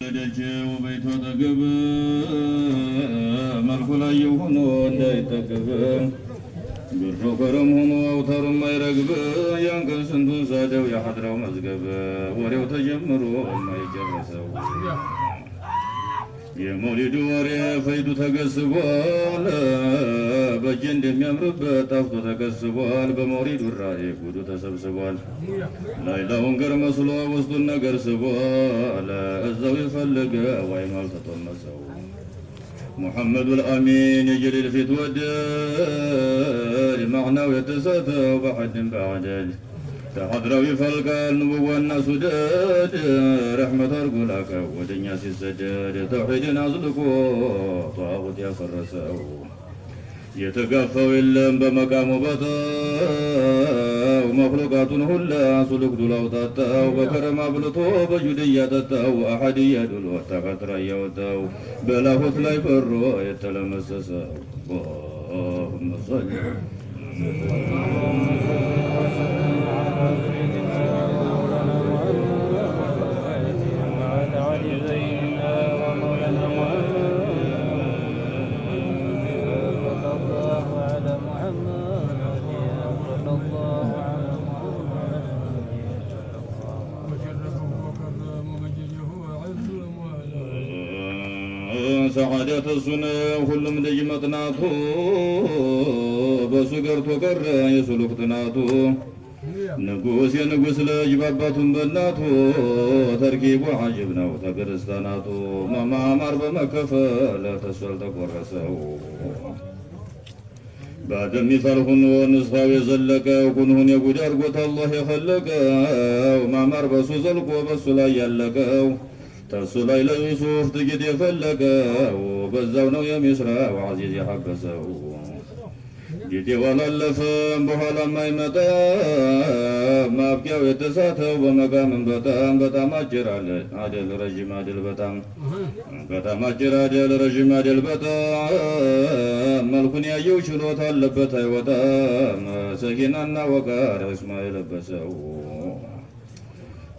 وبيت وتقب ملك لا يهون ولا يتقب برو كرم هون وأوتار ما يرقب ينقل سندون سادو يحضر ومزقب وريو تجمرو ما يجرسو የሞሊዱ ወሬ ፈይዱ ተገስቧል በጀንድ የሚያምርበት ጣፍቶ ተከስቧል በሞሊዱ ራእይ ጉዱ ተሰብስቧል ላይላውን ገር መስሎ ውስጡን ነገር ስቧል እዛው የፈለገ ወይም አልተጠመሰው محمد الأمين يجري الفت ودل معناه يتساتوا بحد بعدل تحضروا يفلق النبوة الناس وداد رحمة أرجلك ودنيا سيسدد توحيد نازلكوا طاغوت يفرسوا يتقفوا اللهم بمقام بطا ومخلوقات هلا سلوك دلو تتاو بكرم أبلطو بجدية تتاو أحدية دلو تغطر يوتاو بلاهوت لا يفروا يتلمسسوا اللهم صل سعادة السنة كلهم دجمتناتو بسكرت وكر يسلك تناتو نقوس يا نقوس لجباباتهم بناتو تركيب وعجبنا وتقرستاناتو ما مر بمكفى لا تسول تقرسو بعد مثالهن ونصفا يزلك وكنهن يقول أرقوت الله يخلك وما مر بسو زلق وبسو لا يلك تسولاي ليوسف تجد يفلك وبزاونو يا مصر وعزيز يحبسه جيتي ولا لفم بحالا ما يمتا ما بكيا ويتساتو بمقام بتام أجر عدل رجيم عدل بتام أجر عدل رجيم عدل بتام ملكني أيوشلو تلبتا وتام سكيننا وقار اسماعيل بسه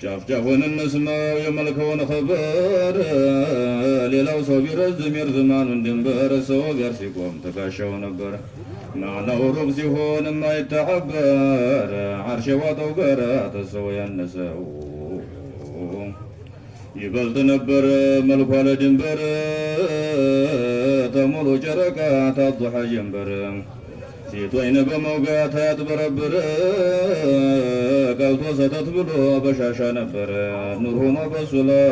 جاف جافون النسماء يملكون خبر ليلاو سو بيرزم يرزمان دنبر سو غيرسيكم تكاشو نبر معنى روب سيهون ما يتحبر عرش واتو غرات سو ينسو يبلد نبر ملك على دنبر تمولو جركا تضحى جنبر سيتوين بموقعات يتبربر قلت وسطت بلو بشاشا نبر نورهم بسلا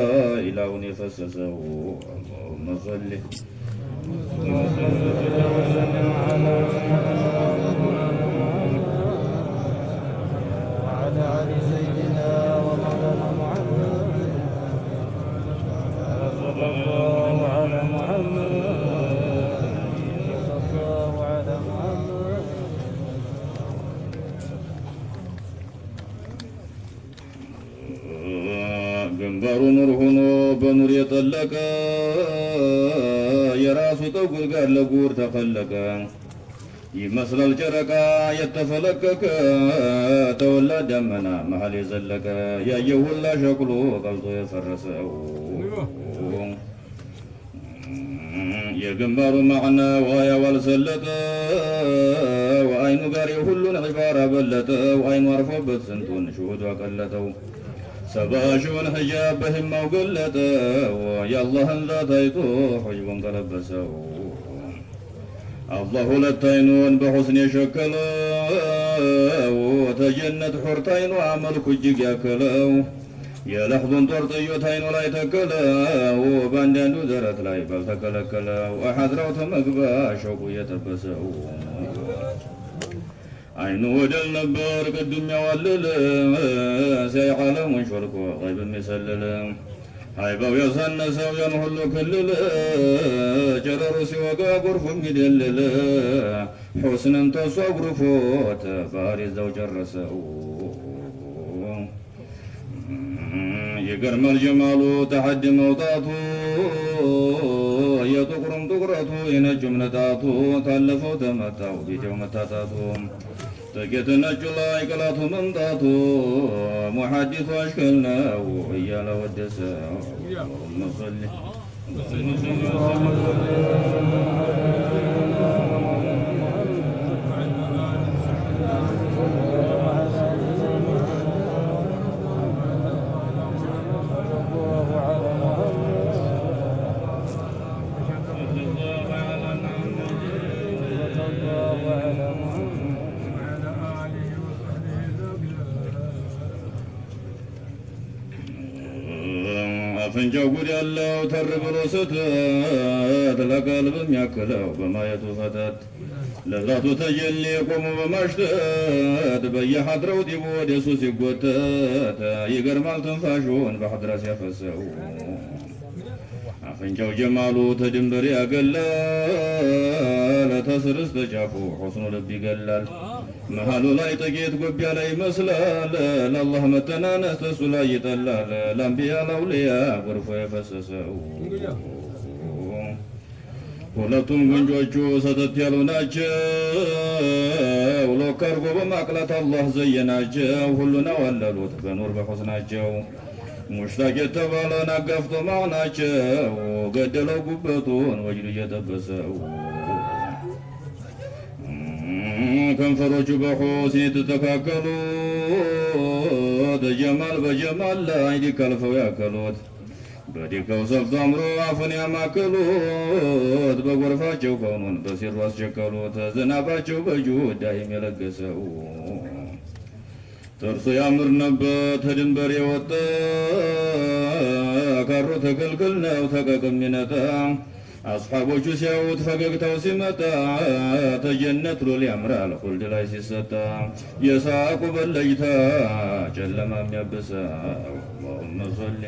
إلهون يفسسه اللهم صل وعلى آل سيدنا ومولانا محمد صلى الله على محمد ግንባሩ ኑር ሆኖ በኑር የጠለቀ የራሱ ጠጉር ጋር ለጉር ተፈለቀ ይመስላል ጨረቃ የተፈለቀቀ ተወላድ ደመና መሀል የዘለቀ ያየው ሁላ ሸክሎ ቀልጦ የፈረሰው የግንባሩ ማዕና ዋያ ዋልሰለጠ ወአይኑ ጋር የሁሉን ዒባራ በለጠ ወአይኑ አርፎበት ስንቱን ሽሁድ አቀለጠው ሰባሹን ሕጃብ በህማው ገለጠ የአላህን ዛት አይቶ ሑጅቡን ተለበሰው አላህ ሁለት አይኑን በሑስን የሸከለው ተጀነት ሑርት አይኑ መልኩ እጅግ ያከለው የለሕዙን ጦር ጥዮት አይኑ ላይ ተከለው በአንዳንዱ ደረት ላይ ባልተከለከለው አሐድራው ተመግባ ሸውቁ እየጠበሰው አይኑ ወደል ነበር ቅዱም ያዋልል ሲያይ ዓለሙን ሾልኮ غይብ የሚሰልል ሃይባው ያሳነሰው ያን ሁሉ ክልል ጨረሩ ሲወጋ ጎርፉ የሚደልል ሑስንን ተሱ አጉርፎት ባህር ይዛው ጨረሰው يقرم الجمال تحد موطاته يطقرم طقرته ينجم نتاته تلفوا تمتعوا بيتهم متاتاتهم ጥቂት ነጩ ላይ ቅላቱ መምጣቱ ሙሐዲቱ አሽከል ነው እያለ ወደሰው መሰሊ አፍንጫው ጉድ ያለው ተር ብሎ ስተት ለቀልብ የሚያክለው በማየቱ ፈተት ለዛቱ ተጀሊ የቆሙ በማሽተት በየሐድረው ጢቦ ወደሱ ሲጎተት ይገርማል ትንፋሹን በሐድራ ሲያፈሰው አፍንጫው ጀማሉ ተድንበር ያገላል ተስርስ ተጫፉ ሑስኑ ልብ ይገላል መሃሉ ላይ ጥቂት ጎቢያ ላይ ይመስላል ለአላህ መተናነስ ተሱ ላይ ይጠላል ለአንቢያ ለአውሊያ ጎርፎ የፈሰሰው ሁለቱም ጉንጮቹ ሰተት ያሉ ናቸው ሎክ አርጎ በማቅላት አላህ ዘየናቸው ሁሉን አዋለሉት በኑር በሑስናቸው ሙሽታቅ የተባለን አጋፍቶ ማዕናቸው ገደለው ጉበቱን ወጅዱ እየጠበሰው ከንፈሮቹ በሑስን የተተካከሉ ጀማል በጀማል ላይ ዲከልፈው ያከሉት በዲከው ሰፍቶ አምሮ አፉን ያማከሉት በጎርፋቸው ከውኑን በሲሩ አስቸከሉት ዝናባቸው በእጁ ዳይም የለገሰው ጥርሱ ያምር ነበር ተድንበር የወጣ ካሮ ተክልክል ነው ተቀቅም ይነጣ አስሓቦቹ ሲያዩት ፈገግታው ሲመጣ ተጀነት ሎል ያምራል ሁልድ ላይ ሲሰጣ የሳቁ በለይታ ጨለማ የሚያብሰው اللهم صل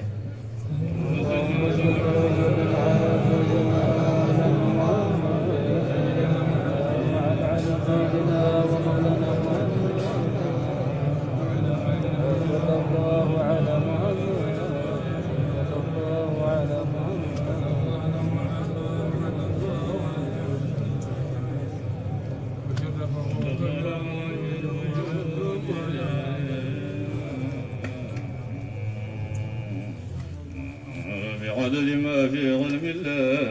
بعدد ما في علم الله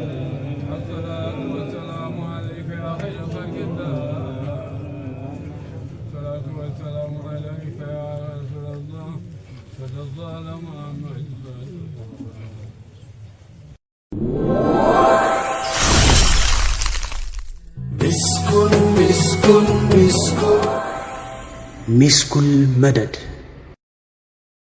الصلاة والسلام عليك يا خير خلق الله الصلاة والسلام عليك يا رسول الله صلى الله على محمد مسك المدد